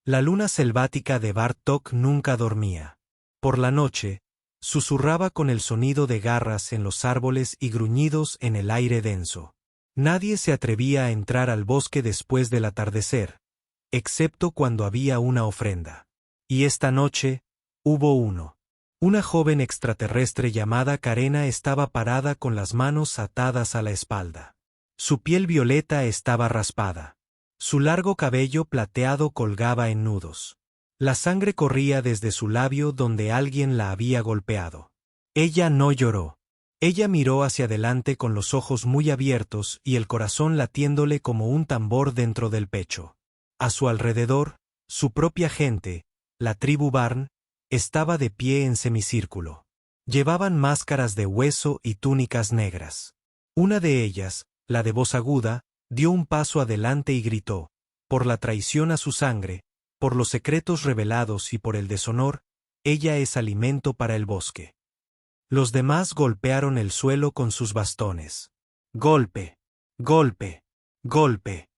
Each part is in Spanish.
La luna selvática de Bartók nunca dormía. Por la noche, susurraba con el sonido de garras en los árboles y gruñidos en el aire denso. Nadie se atrevía a entrar al bosque después del atardecer, excepto cuando había una ofrenda. Y esta noche, hubo uno. Una joven extraterrestre llamada Carena estaba parada con las manos atadas a la espalda. Su piel violeta estaba raspada. Su largo cabello plateado colgaba en nudos. La sangre corría desde su labio donde alguien la había golpeado. Ella no lloró. Ella miró hacia adelante con los ojos muy abiertos y el corazón latiéndole como un tambor dentro del pecho. A su alrededor, su propia gente, la tribu Barn, estaba de pie en semicírculo. Llevaban máscaras de hueso y túnicas negras. Una de ellas, la de voz aguda, dio un paso adelante y gritó, por la traición a su sangre, por los secretos revelados y por el deshonor, ella es alimento para el bosque. Los demás golpearon el suelo con sus bastones. Golpe, golpe, golpe.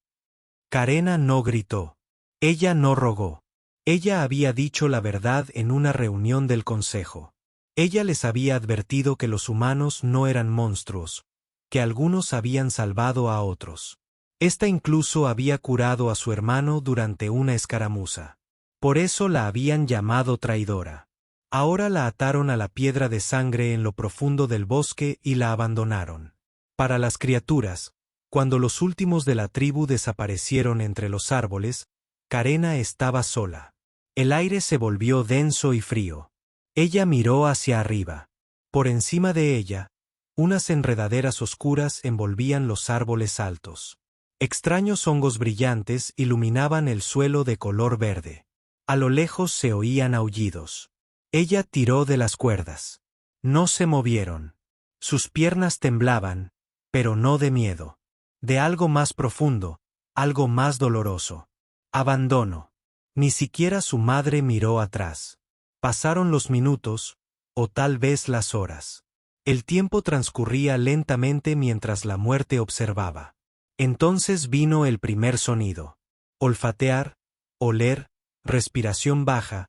Carena no gritó. Ella no rogó. Ella había dicho la verdad en una reunión del consejo. Ella les había advertido que los humanos no eran monstruos, que algunos habían salvado a otros. Esta incluso había curado a su hermano durante una escaramuza. Por eso la habían llamado traidora. Ahora la ataron a la piedra de sangre en lo profundo del bosque y la abandonaron. Para las criaturas, cuando los últimos de la tribu desaparecieron entre los árboles, Carena estaba sola. El aire se volvió denso y frío. Ella miró hacia arriba. Por encima de ella, unas enredaderas oscuras envolvían los árboles altos. Extraños hongos brillantes iluminaban el suelo de color verde. A lo lejos se oían aullidos. Ella tiró de las cuerdas. No se movieron. Sus piernas temblaban, pero no de miedo. De algo más profundo, algo más doloroso. Abandono. Ni siquiera su madre miró atrás. Pasaron los minutos, o tal vez las horas. El tiempo transcurría lentamente mientras la muerte observaba. Entonces vino el primer sonido. Olfatear, oler, respiración baja,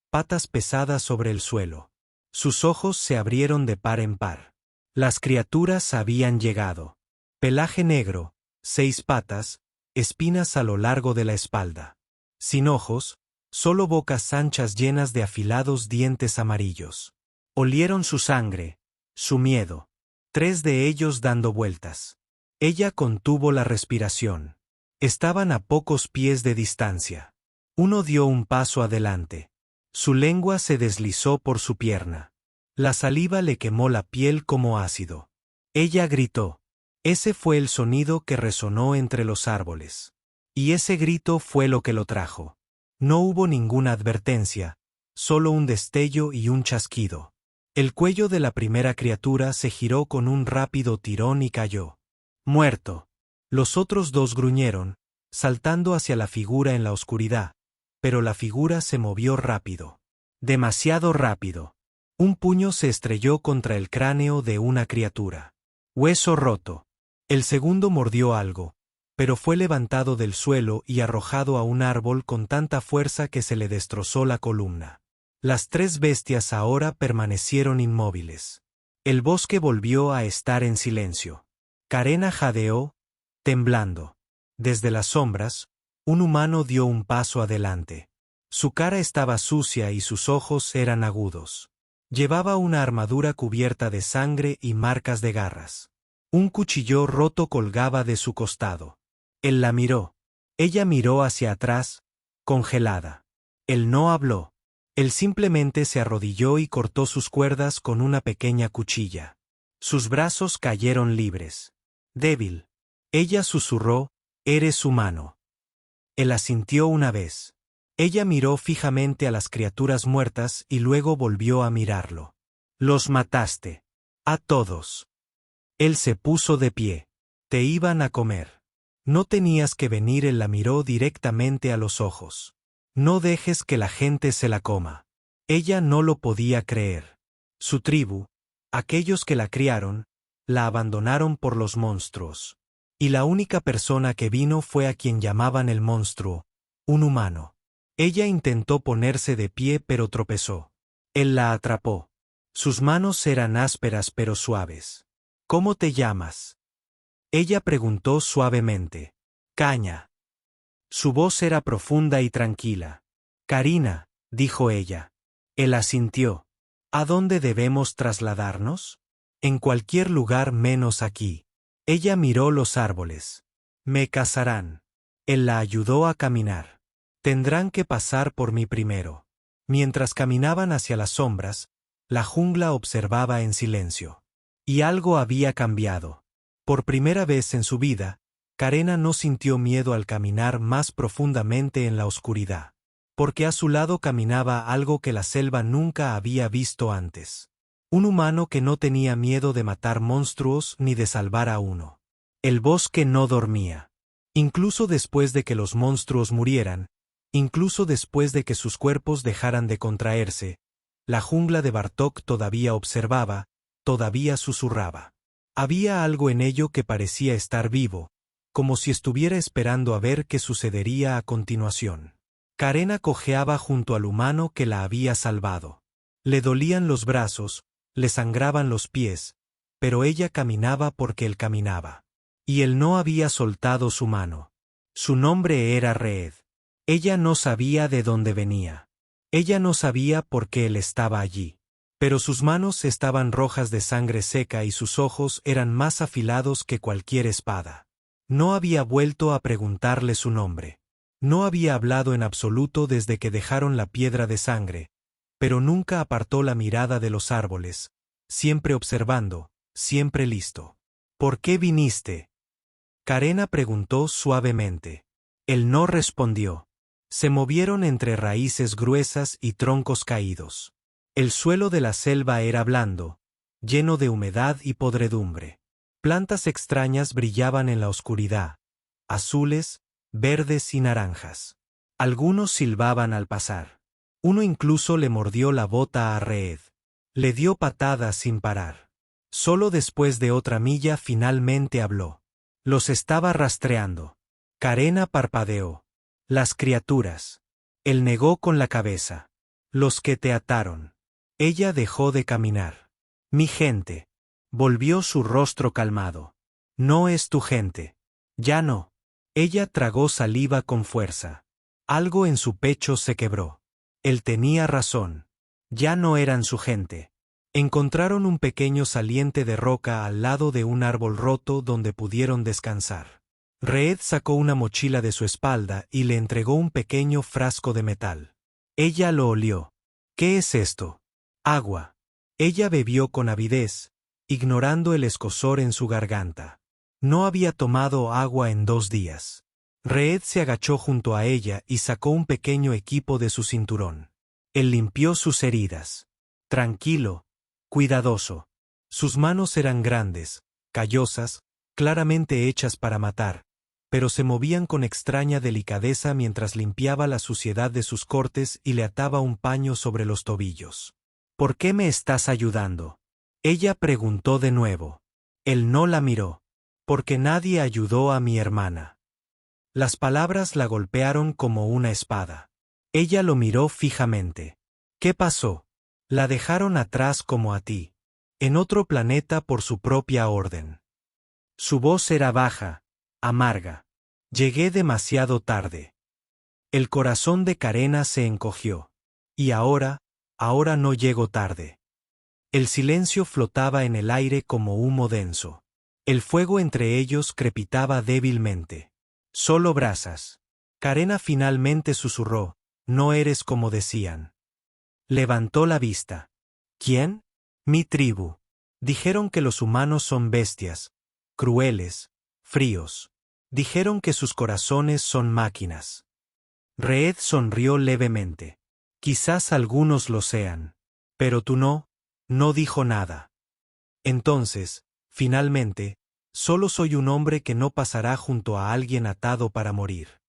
patas pesadas sobre el suelo. Sus ojos se abrieron de par en par. Las criaturas habían llegado. Pelaje negro, 6 patas, espinas a lo largo de la espalda. Sin ojos, solo bocas anchas llenas de afilados dientes amarillos. Olieron su sangre, su miedo. 3 de ellos dando vueltas. Ella contuvo la respiración. Estaban a pocos pies de distancia. Uno dio un paso adelante. Su lengua se deslizó por su pierna. La saliva le quemó la piel como ácido. Ella gritó. Ese fue el sonido que resonó entre los árboles. Y ese grito fue lo que lo trajo. No hubo ninguna advertencia, solo un destello y un chasquido. El cuello de la primera criatura se giró con un rápido tirón y cayó. Muerto. Los otros 2 gruñeron, saltando hacia la figura en la oscuridad, pero la figura se movió rápido. Demasiado rápido. Un puño se estrelló contra el cráneo de una criatura. Hueso roto. El segundo mordió algo, pero fue levantado del suelo y arrojado a un árbol con tanta fuerza que se le destrozó la columna. Las 3 bestias ahora permanecieron inmóviles. El bosque volvió a estar en silencio. Carena jadeó, temblando. Desde las sombras, un humano dio un paso adelante. Su cara estaba sucia y sus ojos eran agudos. Llevaba una armadura cubierta de sangre y marcas de garras. Un cuchillo roto colgaba de su costado. Él la miró. Ella miró hacia atrás, congelada. Él no habló. Él simplemente se arrodilló y cortó sus cuerdas con una pequeña cuchilla. Sus brazos cayeron libres. Débil. Ella susurró, «Eres humano». Él asintió una vez. Ella miró fijamente a las criaturas muertas y luego volvió a mirarlo. «Los mataste. A todos». Él se puso de pie. «Te iban a comer. No tenías que venir». Él la miró directamente a los ojos. «No dejes que la gente se la coma». Ella no lo podía creer. Su tribu, aquellos que la criaron, la abandonaron por los monstruos. Y la única persona que vino fue a quien llamaban el monstruo, un humano. Ella intentó ponerse de pie pero tropezó. Él la atrapó. Sus manos eran ásperas pero suaves. ¿Cómo te llamas? Ella preguntó suavemente. Caña. Su voz era profunda y tranquila. Karina, dijo ella. Él asintió. ¿A dónde debemos trasladarnos? En cualquier lugar menos aquí. Ella miró los árboles. Me casarán. Él la ayudó a caminar. Tendrán que pasar por mí primero. Mientras caminaban hacia las sombras, la jungla observaba en silencio. Y algo había cambiado. Por primera vez en su vida, Karena no sintió miedo al caminar más profundamente en la oscuridad. Porque a su lado caminaba algo que la selva nunca había visto antes. Un humano que no tenía miedo de matar monstruos ni de salvar a uno. El bosque no dormía. Incluso después de que los monstruos murieran, incluso después de que sus cuerpos dejaran de contraerse, la jungla de Bartók todavía observaba, todavía susurraba. Había algo en ello que parecía estar vivo, como si estuviera esperando a ver qué sucedería a continuación. Karena cojeaba junto al humano que la había salvado. Le dolían los brazos, le sangraban los pies, pero ella caminaba porque él caminaba. Y él no había soltado su mano. Su nombre era Reed. Ella no sabía de dónde venía. Ella no sabía por qué él estaba allí. Pero sus manos estaban rojas de sangre seca y sus ojos eran más afilados que cualquier espada. No había vuelto a preguntarle su nombre. No había hablado en absoluto desde que dejaron la piedra de sangre, pero nunca apartó la mirada de los árboles, siempre observando, siempre listo. ¿Por qué viniste? Karena preguntó suavemente. Él no respondió. Se movieron entre raíces gruesas y troncos caídos. El suelo de la selva era blando, lleno de humedad y podredumbre. Plantas extrañas brillaban en la oscuridad, azules, verdes y naranjas. Algunos silbaban al pasar. Uno incluso le mordió la bota a Reed. Le dio patadas sin parar. Solo después de otra milla finalmente habló. Los estaba rastreando. Karena parpadeó. Las criaturas. Él negó con la cabeza. Los que te ataron. Ella dejó de caminar. Mi gente. Volvió su rostro calmado. No es tu gente. Ya no. Ella tragó saliva con fuerza. Algo en su pecho se quebró. Él tenía razón. Ya no eran su gente. Encontraron un pequeño saliente de roca al lado de un árbol roto donde pudieron descansar. Reed sacó una mochila de su espalda y le entregó un pequeño frasco de metal. Ella lo olió. ¿Qué es esto? Agua. Ella bebió con avidez, ignorando el escozor en su garganta. No había tomado agua en 2 días. Reed se agachó junto a ella y sacó un pequeño equipo de su cinturón. Él limpió sus heridas. Tranquilo, cuidadoso. Sus manos eran grandes, callosas, claramente hechas para matar, pero se movían con extraña delicadeza mientras limpiaba la suciedad de sus cortes y le ataba un paño sobre los tobillos. ¿Por qué me estás ayudando? Ella preguntó de nuevo. Él no la miró. Porque nadie ayudó a mi hermana. Las palabras la golpearon como una espada. Ella lo miró fijamente. ¿Qué pasó? La dejaron atrás como a ti. En otro planeta por su propia orden. Su voz era baja, amarga. Llegué demasiado tarde. El corazón de Karena se encogió. Y ahora no llego tarde. El silencio flotaba en el aire como humo denso. El fuego entre ellos crepitaba débilmente. Solo brasas. Karena finalmente susurró, no eres como decían. Levantó la vista. ¿Quién? Mi tribu. Dijeron que los humanos son bestias, crueles, fríos. Dijeron que sus corazones son máquinas. Reed sonrió levemente. Quizás algunos lo sean. Pero tú no dijo nada. Entonces, finalmente, solo soy un hombre que no pasará junto a alguien atado para morir.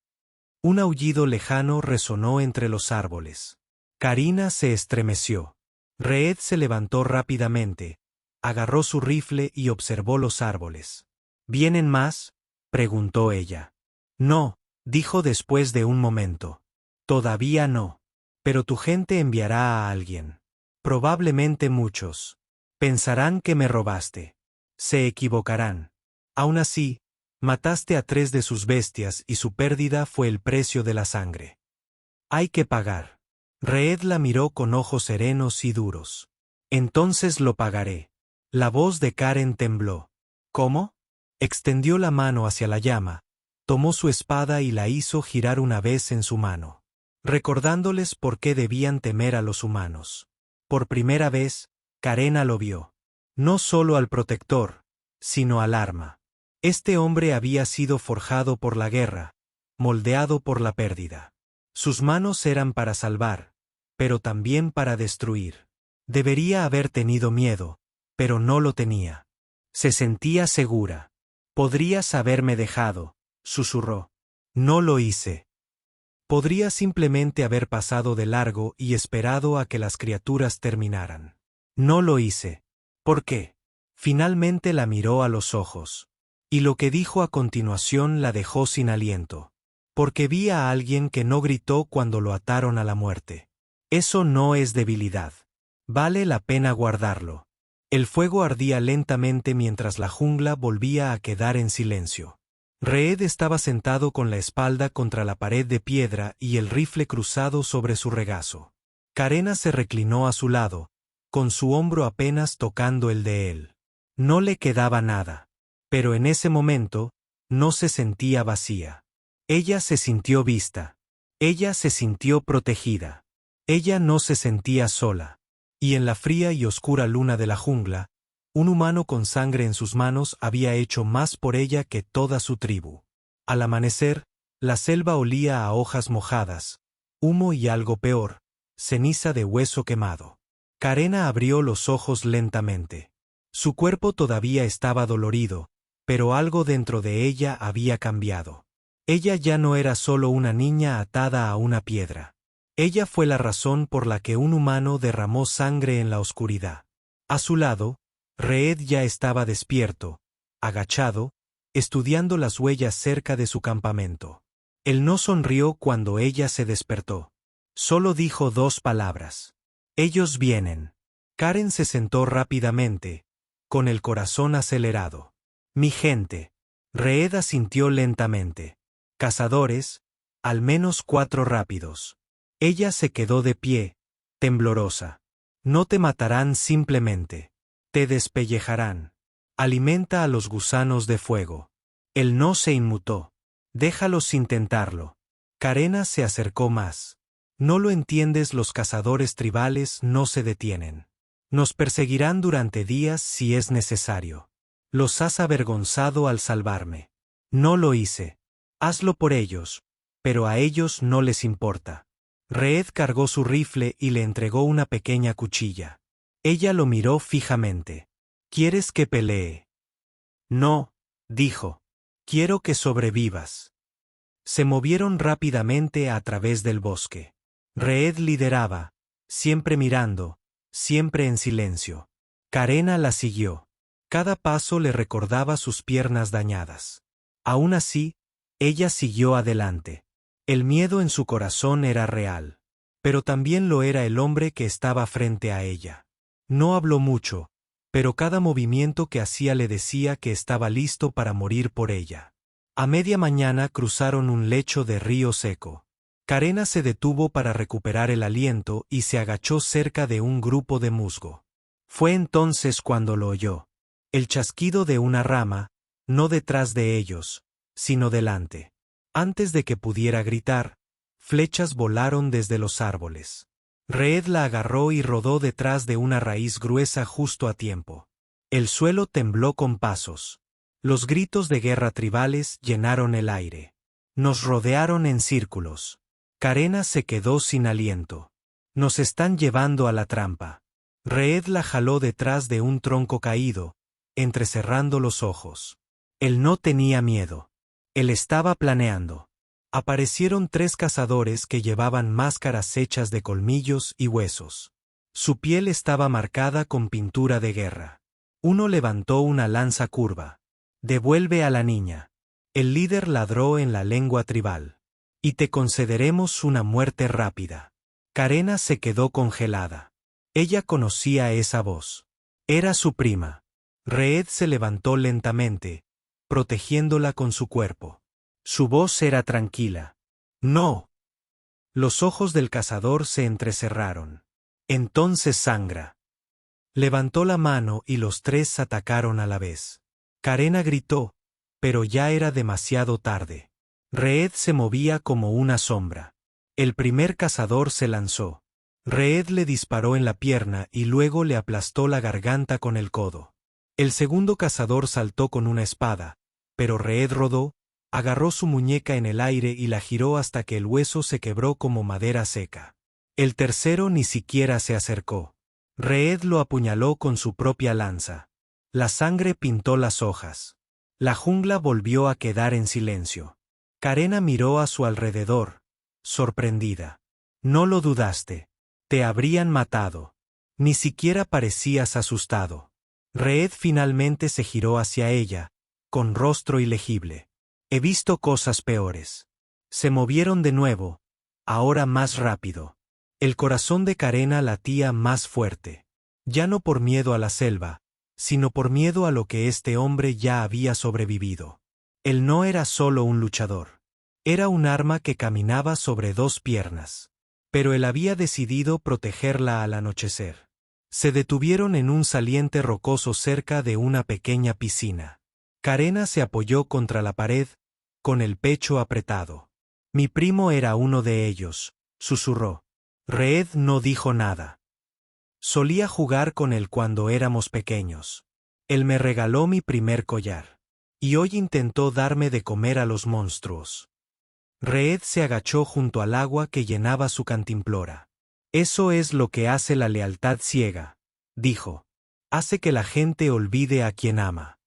Un aullido lejano resonó entre los árboles. Karina se estremeció. Reed se levantó rápidamente, agarró su rifle y observó los árboles. ¿Vienen más? Preguntó ella. No, dijo después de un momento. Todavía no. Pero tu gente enviará a alguien. Probablemente muchos. Pensarán que me robaste. Se equivocarán. Aún así, mataste a 3 de sus bestias y su pérdida fue el precio de la sangre. Hay que pagar. Reed la miró con ojos serenos y duros. Entonces lo pagaré. La voz de Karen tembló. ¿Cómo? Extendió la mano hacia la llama, tomó su espada y la hizo girar una vez en su mano, recordándoles por qué debían temer a los humanos. Por primera vez, Carena lo vio. No solo al protector, sino al arma. Este hombre había sido forjado por la guerra, moldeado por la pérdida. Sus manos eran para salvar, pero también para destruir. Debería haber tenido miedo, pero no lo tenía. Se sentía segura. Podrías haberme dejado, susurró. No lo hice. Podría simplemente haber pasado de largo y esperado a que las criaturas terminaran. No lo hice. ¿Por qué? Finalmente la miró a los ojos. Y lo que dijo a continuación la dejó sin aliento. Porque vi a alguien que no gritó cuando lo ataron a la muerte. Eso no es debilidad. Vale la pena guardarlo. El fuego ardía lentamente mientras la jungla volvía a quedar en silencio. Reed estaba sentado con la espalda contra la pared de piedra y el rifle cruzado sobre su regazo. Carena se reclinó a su lado, con su hombro apenas tocando el de él. No le quedaba nada. Pero en ese momento, no se sentía vacía. Ella se sintió vista. Ella se sintió protegida. Ella no se sentía sola. Y en la fría y oscura luna de la jungla, un humano con sangre en sus manos había hecho más por ella que toda su tribu. Al amanecer, la selva olía a hojas mojadas, humo y algo peor, ceniza de hueso quemado. Carena abrió los ojos lentamente. Su cuerpo todavía estaba dolorido, pero algo dentro de ella había cambiado. Ella ya no era solo una niña atada a una piedra. Ella fue la razón por la que un humano derramó sangre en la oscuridad. A su lado, Reed ya estaba despierto, agachado, estudiando las huellas cerca de su campamento. Él no sonrió cuando ella se despertó. Solo dijo 2 palabras. Ellos vienen. Karen se sentó rápidamente, con el corazón acelerado. Mi gente. Reed asintió lentamente. Cazadores, al menos 4 rápidos. Ella se quedó de pie, temblorosa. No te matarán simplemente. Te despellejarán. Alimenta a los gusanos de fuego. Él no se inmutó. Déjalos intentarlo. Carena se acercó más. No lo entiendes, los cazadores tribales no se detienen. Nos perseguirán durante días si es necesario. Los has avergonzado al salvarme. No lo hice. Hazlo por ellos, pero a ellos no les importa. Reed cargó su rifle y le entregó una pequeña cuchilla. Ella lo miró fijamente. ¿Quieres que pelee? No, dijo. Quiero que sobrevivas. Se movieron rápidamente a través del bosque. Reed lideraba, siempre mirando, siempre en silencio. Carena la siguió. Cada paso le recordaba sus piernas dañadas. Aún así, ella siguió adelante. El miedo en su corazón era real. Pero también lo era el hombre que estaba frente a ella. No habló mucho, pero cada movimiento que hacía le decía que estaba listo para morir por ella. A media mañana cruzaron un lecho de río seco. Carena se detuvo para recuperar el aliento y se agachó cerca de un grupo de musgo. Fue entonces cuando lo oyó. El chasquido de una rama, no detrás de ellos, sino delante. Antes de que pudiera gritar, flechas volaron desde los árboles. Reed la agarró y rodó detrás de una raíz gruesa justo a tiempo. El suelo tembló con pasos. Los gritos de guerra tribales llenaron el aire. Nos rodearon en círculos. Carena se quedó sin aliento. Nos están llevando a la trampa. Reed la jaló detrás de un tronco caído, entrecerrando los ojos. Él no tenía miedo. Él estaba planeando. Aparecieron 3 cazadores que llevaban máscaras hechas de colmillos y huesos. Su piel estaba marcada con pintura de guerra. Uno levantó una lanza curva. Devuelve a la niña. El líder ladró en la lengua tribal. y te concederemos una muerte rápida. Carena se quedó congelada. Ella conocía esa voz. Era su prima. Reed se levantó lentamente, protegiéndola con su cuerpo. Su voz era tranquila. No. Los ojos del cazador se entrecerraron. Entonces sangra. Levantó la mano y los tres atacaron a la vez. Carena gritó, pero ya era demasiado tarde. Reed se movía como una sombra. El primer cazador se lanzó. Reed le disparó en la pierna y luego le aplastó la garganta con el codo. El segundo cazador saltó con una espada, pero Reed rodó, agarró su muñeca en el aire y la giró hasta que el hueso se quebró como madera seca. El tercero ni siquiera se acercó. Reed lo apuñaló con su propia lanza. La sangre pintó las hojas. La jungla volvió a quedar en silencio. Carena miró a su alrededor, sorprendida. No lo dudaste. Te habrían matado. Ni siquiera parecías asustado. Reed finalmente se giró hacia ella, con rostro ilegible. He visto cosas peores. Se movieron de nuevo, ahora más rápido. El corazón de Carena latía más fuerte. Ya no por miedo a la selva, sino por miedo a lo que este hombre ya había sobrevivido. Él no era solo un luchador. Era un arma que caminaba sobre dos piernas. Pero él había decidido protegerla al anochecer. Se detuvieron en un saliente rocoso cerca de una pequeña piscina. Carena se apoyó contra la pared, con el pecho apretado. Mi primo era uno de ellos, susurró. Reed no dijo nada. Solía jugar con él cuando éramos pequeños. Él me regaló mi primer collar. Y hoy intentó darme de comer a los monstruos. Reed se agachó junto al agua que llenaba su cantimplora. Eso es lo que hace la lealtad ciega, dijo. Hace que la gente olvide a quien ama.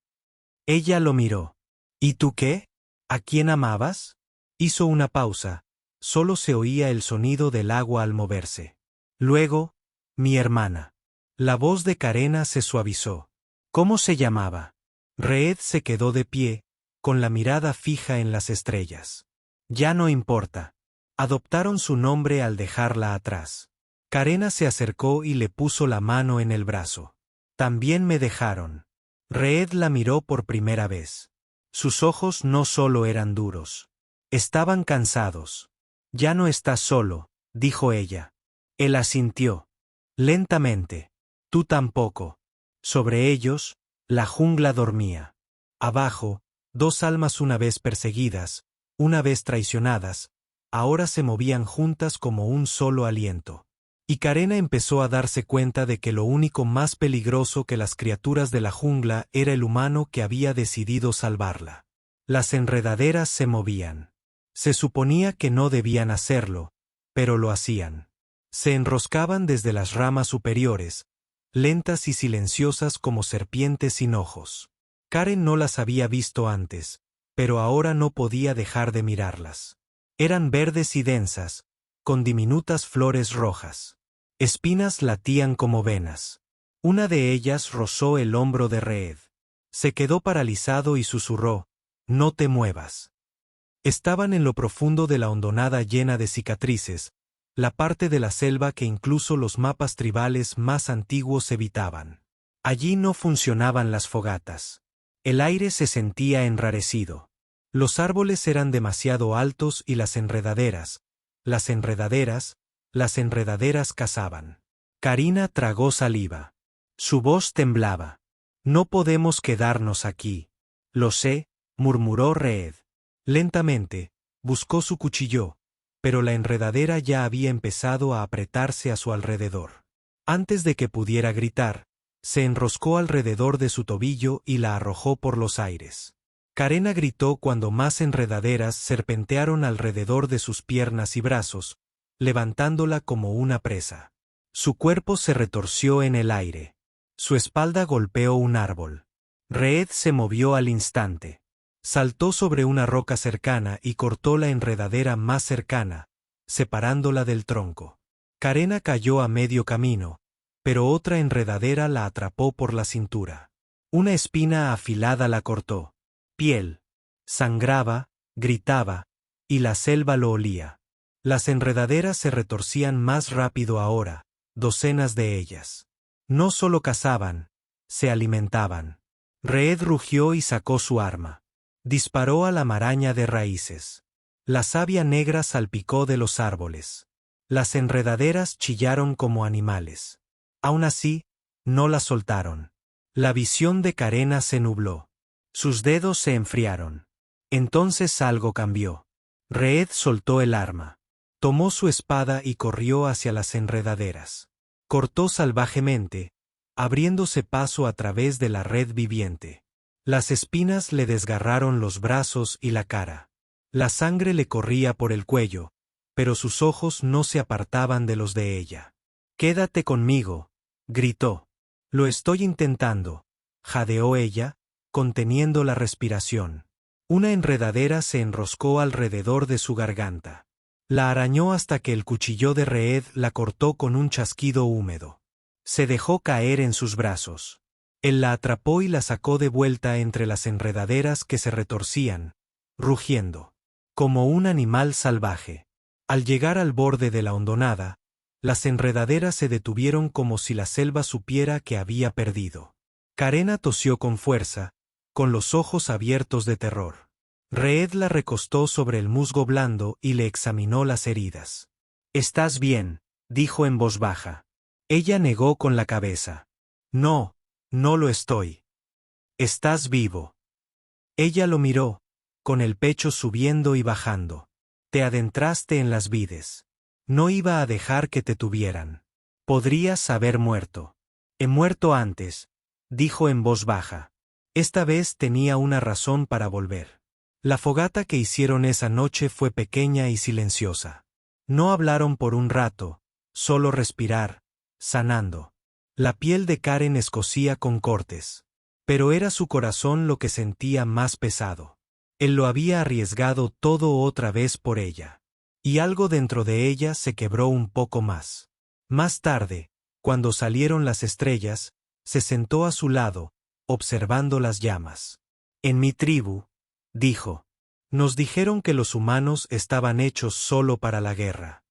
Ella lo miró. ¿Y tú qué? ¿A quién amabas? Hizo una pausa. Solo se oía el sonido del agua al moverse. Luego, mi hermana. La voz de Carena se suavizó. ¿Cómo se llamaba? Reed se quedó de pie, con la mirada fija en las estrellas. Ya no importa. Adoptaron su nombre al dejarla atrás. Carena se acercó y le puso la mano en el brazo. También me dejaron. Reed la miró por primera vez. Sus ojos no solo eran duros. Estaban cansados. Ya no estás solo, dijo ella. Él asintió. Lentamente. Tú tampoco. Sobre ellos, la jungla dormía. Abajo, dos almas una vez perseguidas, una vez traicionadas, ahora se movían juntas como un solo aliento. Y Carena empezó a darse cuenta de que lo único más peligroso que las criaturas de la jungla era el humano que había decidido salvarla. Las enredaderas se movían. Se suponía que no debían hacerlo, pero lo hacían. Se enroscaban desde las ramas superiores, lentas y silenciosas como serpientes sin ojos. Karen no las había visto antes, pero ahora no podía dejar de mirarlas. Eran verdes y densas, con diminutas flores rojas. Espinas latían como venas. Una de ellas rozó el hombro de Reed. Se quedó paralizado y susurró, «No te muevas». Estaban en lo profundo de la hondonada llena de cicatrices, la parte de la selva que incluso los mapas tribales más antiguos evitaban. Allí no funcionaban las fogatas. El aire se sentía enrarecido. Los árboles eran demasiado altos y las enredaderas cazaban. Carina tragó saliva. Su voz temblaba. No podemos quedarnos aquí. Lo sé, murmuró Reed. Lentamente, buscó su cuchillo, pero la enredadera ya había empezado a apretarse a su alrededor. Antes de que pudiera gritar, se enroscó alrededor de su tobillo y la arrojó por los aires. Carena gritó cuando más enredaderas serpentearon alrededor de sus piernas y brazos, levantándola como una presa. Su cuerpo se retorció en el aire. Su espalda golpeó un árbol. Reed se movió al instante. Saltó sobre una roca cercana y cortó la enredadera más cercana, separándola del tronco. Carena cayó a medio camino, pero otra enredadera la atrapó por la cintura. Una espina afilada la cortó. Piel. Sangraba, gritaba, y la selva lo olía. Las enredaderas se retorcían más rápido ahora, docenas de ellas. No solo cazaban, se alimentaban. Reed rugió y sacó su arma. Disparó a la maraña de raíces. La savia negra salpicó de los árboles. Las enredaderas chillaron como animales. Aún así, no la soltaron. La visión de Carena se nubló. Sus dedos se enfriaron. Entonces algo cambió. Reed soltó el arma. Tomó su espada y corrió hacia las enredaderas. Cortó salvajemente, abriéndose paso a través de la red viviente. Las espinas le desgarraron los brazos y la cara. La sangre le corría por el cuello, pero sus ojos no se apartaban de los de ella. «Quédate conmigo», gritó. «Lo estoy intentando», jadeó ella, conteniendo la respiración. Una enredadera se enroscó alrededor de su garganta. La arañó hasta que el cuchillo de Reed la cortó con un chasquido húmedo. Se dejó caer en sus brazos. Él la atrapó y la sacó de vuelta entre las enredaderas que se retorcían, rugiendo, como un animal salvaje. Al llegar al borde de la hondonada, las enredaderas se detuvieron como si la selva supiera que había perdido. Carena tosió con fuerza, con los ojos abiertos de terror. Reed la recostó sobre el musgo blando y le examinó las heridas. «¿Estás bien?», dijo en voz baja. Ella negó con la cabeza. «No, no lo estoy». «Estás vivo». Ella lo miró, con el pecho subiendo y bajando. «Te adentraste en las vides. No iba a dejar que te tuvieran. Podrías haber muerto». «He muerto antes», dijo en voz baja. Esta vez tenía una razón para volver. La fogata que hicieron esa noche fue pequeña y silenciosa. No hablaron por un rato, solo respirar, sanando. La piel de Karen escocía con cortes. Pero era su corazón lo que sentía más pesado. Él lo había arriesgado todo otra vez por ella. Y algo dentro de ella se quebró un poco más. Más tarde, cuando salieron las estrellas, se sentó a su lado, observando las llamas. «En mi tribu», dijo, «nos dijeron que los humanos estaban hechos solo para la guerra».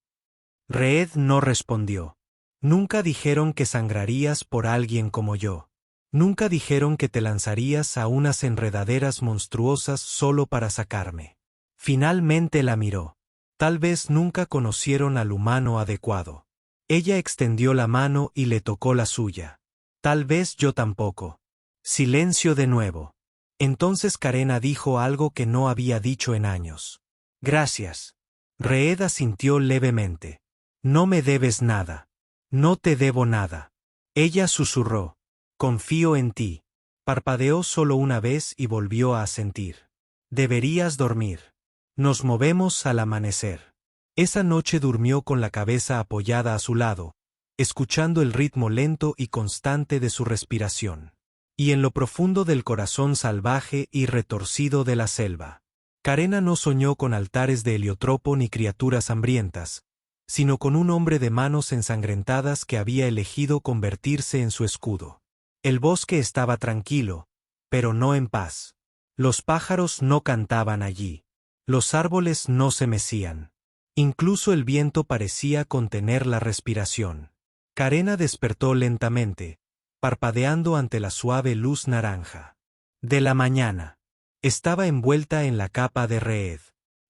Reed no respondió. «Nunca dijeron que sangrarías por alguien como yo. Nunca dijeron que te lanzarías a unas enredaderas monstruosas solo para sacarme». Finalmente la miró. Tal vez nunca conocieron al humano adecuado. Ella extendió la mano y le tocó la suya. «Tal vez yo tampoco». Silencio de nuevo. Entonces Carena dijo algo que no había dicho en años. «Gracias». Reed asintió levemente. «No me debes nada». «No te debo nada». Ella susurró. «Confío en ti». Parpadeó solo una vez y volvió a asentir. «Deberías dormir. Nos movemos al amanecer». Esa noche durmió con la cabeza apoyada a su lado, escuchando el ritmo lento y constante de su respiración. Y en lo profundo del corazón salvaje y retorcido de la selva. Carena no soñó con altares de heliotropo ni criaturas hambrientas, sino con un hombre de manos ensangrentadas que había elegido convertirse en su escudo. El bosque estaba tranquilo, pero no en paz. Los pájaros no cantaban allí. Los árboles no se mecían. Incluso el viento parecía contener la respiración. Carena despertó lentamente, parpadeando ante la suave luz naranja. De la mañana. Estaba envuelta en la capa de Reed.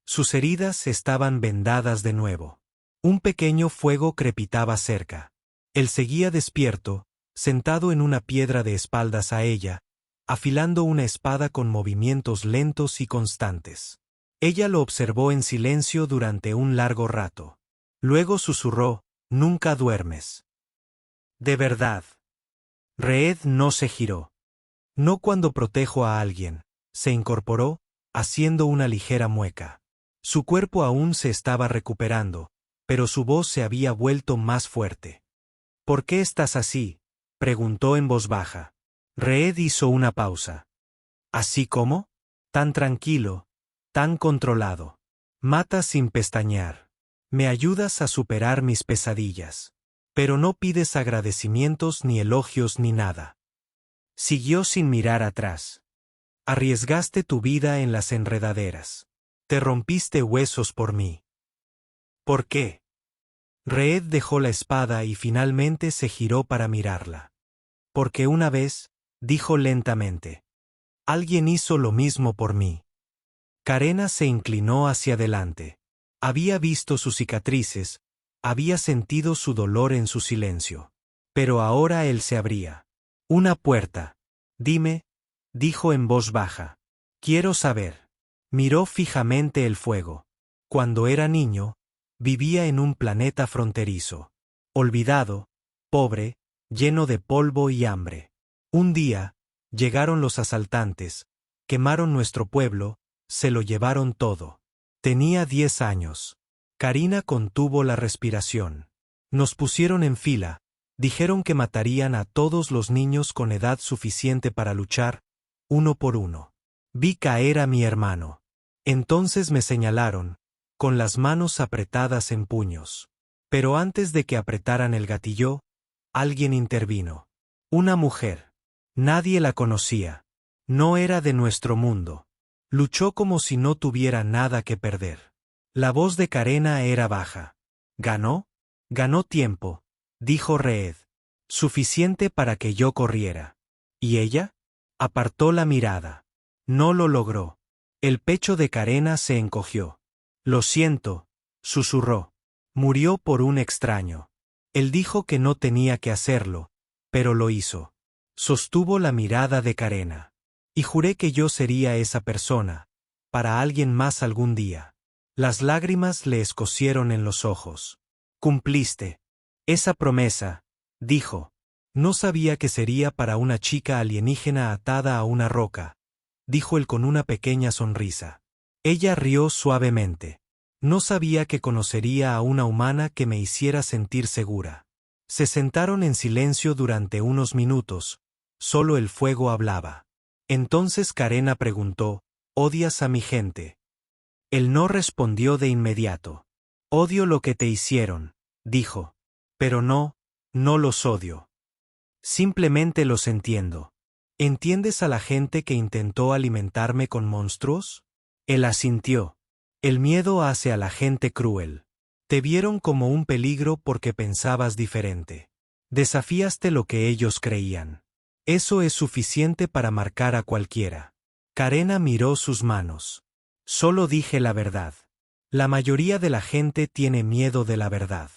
Sus heridas estaban vendadas de nuevo. Un pequeño fuego crepitaba cerca. Él seguía despierto, sentado en una piedra de espaldas a ella, afilando una espada con movimientos lentos y constantes. Ella lo observó en silencio durante un largo rato. Luego susurró: «Nunca duermes». «¿De verdad?» Reed no se giró. «No cuando protejo a alguien», se incorporó, haciendo una ligera mueca. Su cuerpo aún se estaba recuperando, pero su voz se había vuelto más fuerte. «¿Por qué estás así?», preguntó en voz baja. Reed hizo una pausa. «¿Así cómo?». «Tan tranquilo, tan controlado. Matas sin pestañear. Me ayudas a superar mis pesadillas. Pero no pides agradecimientos ni elogios ni nada». Siguió sin mirar atrás. «Arriesgaste tu vida en las enredaderas. Te rompiste huesos por mí. ¿Por qué? Reed dejó la espada y finalmente se giró para mirarla. Porque una vez, dijo lentamente. Alguien hizo lo mismo por mí. Carena se inclinó hacia adelante. Había visto sus cicatrices, había sentido su dolor en su silencio. Pero ahora él se abría. Una puerta. Dime, dijo en voz baja. Quiero saber. Miró fijamente el fuego. Cuando era niño, vivía en un planeta fronterizo. Olvidado, pobre, lleno de polvo y hambre. Un día, llegaron los asaltantes, quemaron nuestro pueblo, se lo llevaron todo. Tenía 10 años. Karina contuvo la respiración. Nos pusieron en fila, dijeron que matarían a todos los niños con edad suficiente para luchar, uno por uno. Vi caer a mi hermano. Entonces me señalaron, con las manos apretadas en puños. Pero antes de que apretaran el gatillo, alguien intervino. Una mujer. Nadie la conocía. No era de nuestro mundo. Luchó como si no tuviera nada que perder. La voz de Carena era baja. ¿Ganó? Ganó tiempo, dijo Reed. Suficiente para que yo corriera. ¿Y ella? Apartó la mirada. No lo logró. El pecho de Carena se encogió. Lo siento, susurró. Murió por un extraño. Él dijo que no tenía que hacerlo, pero lo hizo. Sostuvo la mirada de Carena. Y juré que yo sería esa persona, para alguien más algún día. Las lágrimas le escocieron en los ojos. Cumpliste. Esa promesa, dijo. No sabía que sería para una chica alienígena atada a una roca, dijo él con una pequeña sonrisa. Ella rió suavemente. No sabía que conocería a una humana que me hiciera sentir segura. Se sentaron en silencio durante unos minutos, solo el fuego hablaba. Entonces Carena preguntó, ¿odias a mi gente? Él no respondió de inmediato. Odio lo que te hicieron, dijo. Pero no los odio. Simplemente los entiendo. ¿Entiendes a la gente que intentó alimentarme con monstruos? Él asintió. El miedo hace a la gente cruel. Te vieron como un peligro porque pensabas diferente. Desafiaste lo que ellos creían. Eso es suficiente para marcar a cualquiera. Carena miró sus manos. Solo dije la verdad. La mayoría de la gente tiene miedo de la verdad.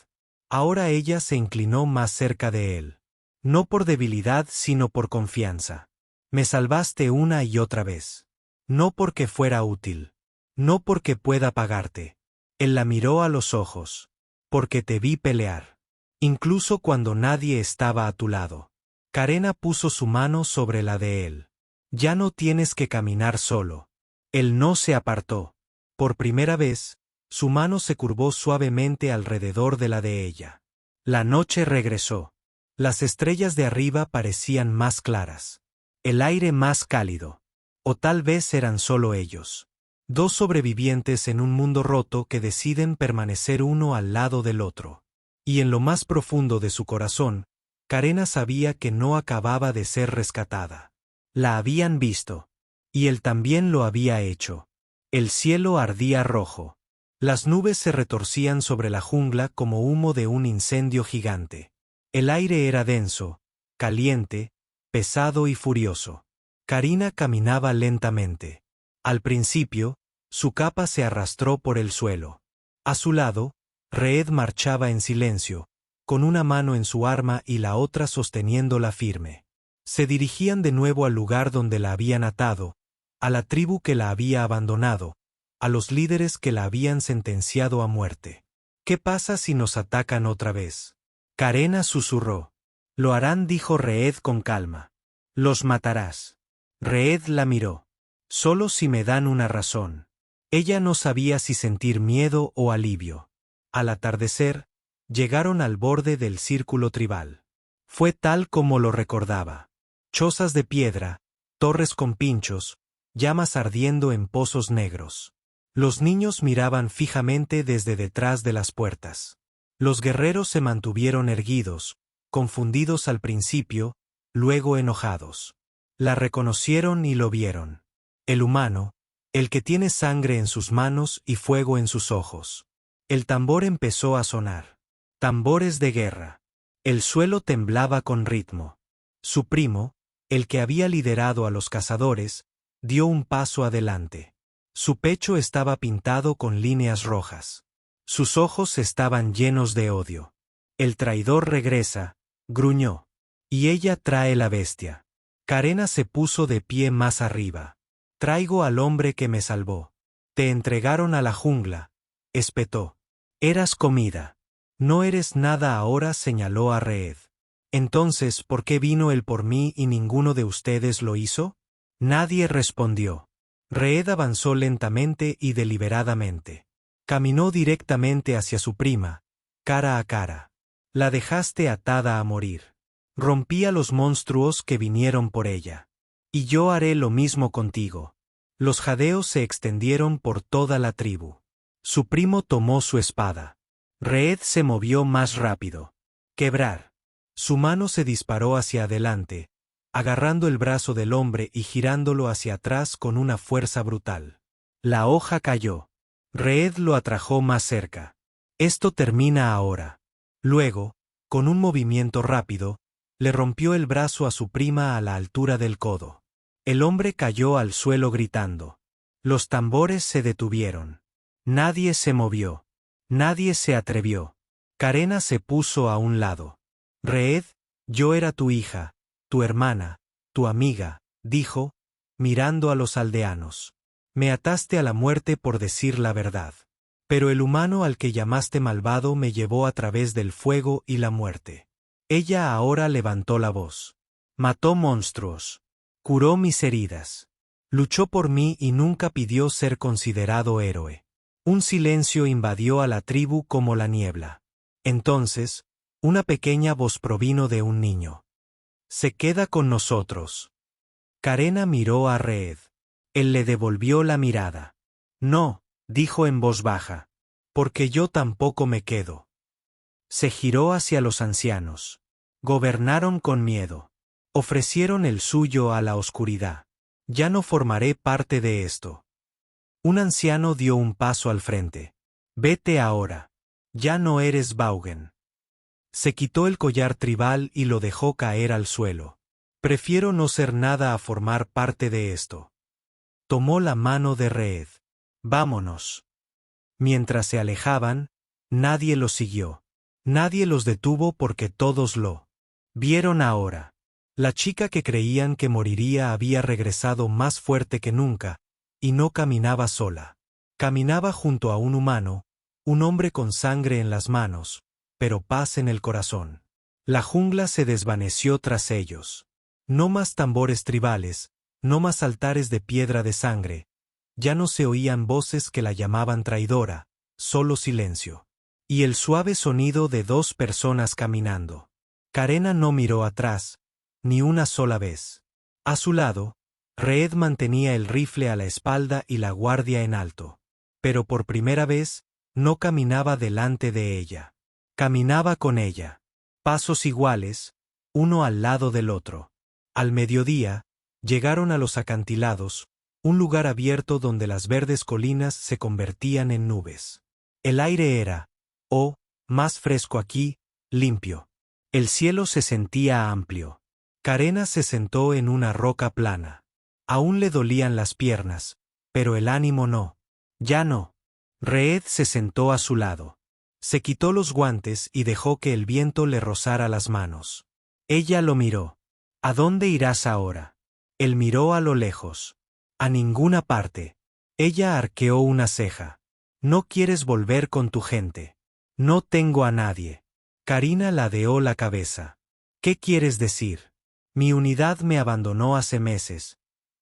Ahora ella se inclinó más cerca de él. No por debilidad sino por confianza. Me salvaste una y otra vez. No porque fuera útil. No porque pueda pagarte. Él la miró a los ojos. Porque te vi pelear. Incluso cuando nadie estaba a tu lado. Carena puso su mano sobre la de él. Ya no tienes que caminar solo. Él no se apartó. Por primera vez, su mano se curvó suavemente alrededor de la de ella. La noche regresó. Las estrellas de arriba parecían más claras. El aire más cálido. O tal vez eran solo ellos. Dos sobrevivientes en un mundo roto que deciden permanecer uno al lado del otro. Y en lo más profundo de su corazón, Carena sabía que no acababa de ser rescatada. La habían visto. Y él también lo había hecho. El cielo ardía rojo. Las nubes se retorcían sobre la jungla como humo de un incendio gigante. El aire era denso, caliente, pesado y furioso. Carina caminaba lentamente. Al principio, su capa se arrastró por el suelo. A su lado, Reed marchaba en silencio, con una mano en su arma y la otra sosteniéndola firme. Se dirigían de nuevo al lugar donde la habían atado, a la tribu que la había abandonado, a los líderes que la habían sentenciado a muerte. ¿Qué pasa si nos atacan otra vez? Carena susurró. Lo harán, dijo Reed con calma. Los matarás. Reed la miró. Solo si me dan una razón. Ella no sabía si sentir miedo o alivio. Al atardecer, llegaron al borde del círculo tribal. Fue tal como lo recordaba. Chozas de piedra, torres con pinchos, llamas ardiendo en pozos negros. Los niños miraban fijamente desde detrás de las puertas. Los guerreros se mantuvieron erguidos, confundidos al principio, luego enojados. La reconocieron y lo vieron. El humano, el que tiene sangre en sus manos y fuego en sus ojos. El tambor empezó a sonar. Tambores de guerra. El suelo temblaba con ritmo. Su primo, el que había liderado a los cazadores, dio un paso adelante. Su pecho estaba pintado con líneas rojas. Sus ojos estaban llenos de odio. El traidor regresa, gruñó. Y ella trae la bestia. Carena se puso de pie más arriba. Traigo al hombre que me salvó. Te entregaron a la jungla, espetó. Eras comida. No eres nada ahora, señaló a Reed. Entonces, ¿por qué vino él por mí y ninguno de ustedes lo hizo? Nadie respondió. Reed avanzó lentamente y deliberadamente. Caminó directamente hacia su prima, cara a cara. La dejaste atada a morir. Rompí a los monstruos que vinieron por ella. Y yo haré lo mismo contigo. Los jadeos se extendieron por toda la tribu. Su primo tomó su espada. Reed se movió más rápido. Quebrar. Su mano se disparó hacia adelante, agarrando el brazo del hombre y girándolo hacia atrás con una fuerza brutal. La hoja cayó. Reed lo atrajo más cerca. Esto termina ahora. Luego, con un movimiento rápido, le rompió el brazo a su prima a la altura del codo. El hombre cayó al suelo gritando. Los tambores se detuvieron. Nadie se movió. Nadie se atrevió. Carena se puso a un lado. Reed, yo era tu hija, tu hermana, tu amiga, dijo, mirando a los aldeanos. Me ataste a la muerte por decir la verdad. Pero el humano al que llamaste malvado me llevó a través del fuego y la muerte. Ella ahora levantó la voz. Mató monstruos. Curó mis heridas. Luchó por mí y nunca pidió ser considerado héroe. Un silencio invadió a la tribu como la niebla. Entonces, una pequeña voz provino de un niño. Se queda con nosotros. Carena miró a Reed. Él le devolvió la mirada. No, dijo en voz baja. Porque yo tampoco me quedo. Se giró hacia los ancianos. Gobernaron con miedo. Ofrecieron el suyo a la oscuridad. Ya no formaré parte de esto. Un anciano dio un paso al frente. Vete ahora. Ya no eres Vaughan. Se quitó el collar tribal y lo dejó caer al suelo. Prefiero no ser nada a formar parte de esto. Tomó la mano de Reed. Vámonos. Mientras se alejaban, nadie los siguió. Nadie los detuvo porque todos lo vieron ahora. La chica que creían que moriría había regresado más fuerte que nunca, y no caminaba sola. Caminaba junto a un humano, un hombre con sangre en las manos, pero paz en el corazón. La jungla se desvaneció tras ellos. No más tambores tribales, no más altares de piedra de sangre. Ya no se oían voces que la llamaban traidora, solo silencio. Y el suave sonido de dos personas caminando. Carena no miró atrás, ni una sola vez. A su lado, Reed mantenía el rifle a la espalda y la guardia en alto. Pero por primera vez, no caminaba delante de ella. Caminaba con ella. Pasos iguales, uno al lado del otro. Al mediodía, llegaron a los acantilados, un lugar abierto donde las verdes colinas se convertían en nubes. El aire era, más fresco aquí, limpio. El cielo se sentía amplio. Carena se sentó en una roca plana. Aún le dolían las piernas, pero el ánimo no. Ya no. Reed se sentó a su lado. Se quitó los guantes y dejó que el viento le rozara las manos. Ella lo miró. ¿A dónde irás ahora? Él miró a lo lejos. A ninguna parte. Ella arqueó una ceja. No quieres volver con tu gente. No tengo a nadie. Carina ladeó la cabeza. ¿Qué quieres decir? Mi unidad me abandonó hace meses.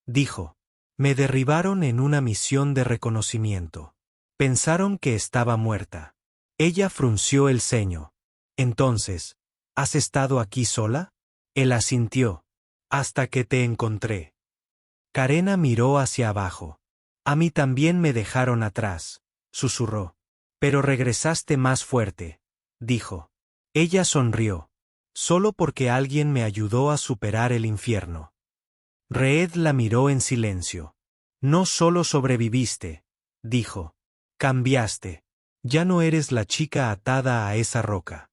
Dijo. Me derribaron en una misión de reconocimiento. Pensaron que estaba muerta. Ella frunció el ceño. Entonces, ¿has estado aquí sola? Él asintió. Hasta que te encontré. Carena miró hacia abajo. A mí también me dejaron atrás, susurró. Pero regresaste más fuerte, dijo. Ella sonrió. Solo porque alguien me ayudó a superar el infierno. Reed la miró en silencio. No solo sobreviviste, dijo. Cambiaste. Ya no eres la chica atada a esa roca.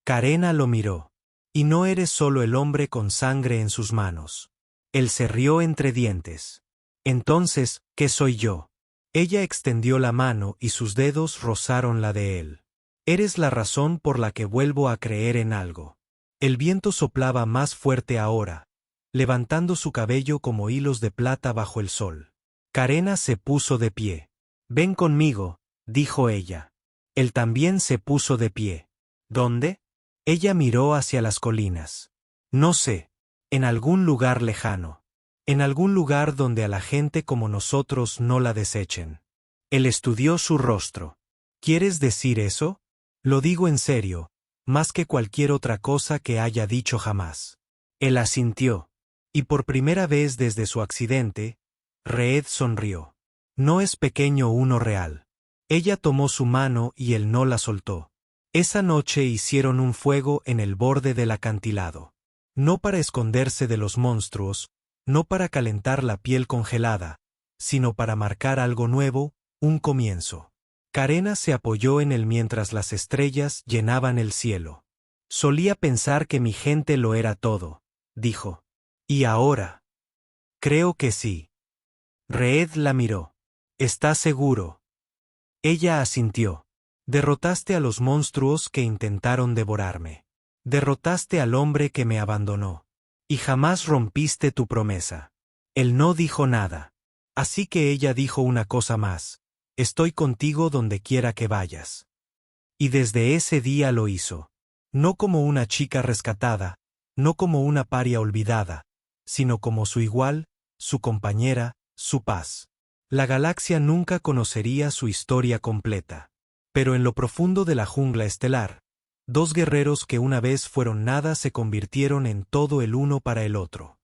Carena lo miró. Y no eres solo el hombre con sangre en sus manos. Él se rió entre dientes. Entonces, ¿qué soy yo? Ella extendió la mano y sus dedos rozaron la de él. Eres la razón por la que vuelvo a creer en algo. El viento soplaba más fuerte ahora, levantando su cabello como hilos de plata bajo el sol. Carena se puso de pie. Ven conmigo, dijo ella. Él también se puso de pie. ¿Dónde? Ella miró hacia las colinas. No sé, en algún lugar lejano. En algún lugar donde a la gente como nosotros no la desechen. Él estudió su rostro. ¿Quieres decir eso? Lo digo en serio, más que cualquier otra cosa que haya dicho jamás. Él asintió. Y por primera vez desde su accidente, Reed sonrió. No es pequeño uno real. Ella tomó su mano y él no la soltó. Esa noche hicieron un fuego en el borde del acantilado. No para esconderse de los monstruos, no para calentar la piel congelada, sino para marcar algo nuevo, un comienzo. Carena se apoyó en él mientras las estrellas llenaban el cielo. Solía pensar que mi gente lo era todo, dijo. ¿Y ahora? Creo que sí. Reed la miró. ¿Estás seguro? Ella asintió. Derrotaste a los monstruos que intentaron devorarme. Derrotaste al hombre que me abandonó. Y jamás rompiste tu promesa. Él no dijo nada. Así que ella dijo una cosa más. Estoy contigo donde quiera que vayas. Y desde ese día lo hizo. No como una chica rescatada, no como una paria olvidada, sino como su igual, su compañera, su paz. La galaxia nunca conocería su historia completa. Pero en lo profundo de la jungla estelar, dos guerreros que una vez fueron nada se convirtieron en todo el uno para el otro.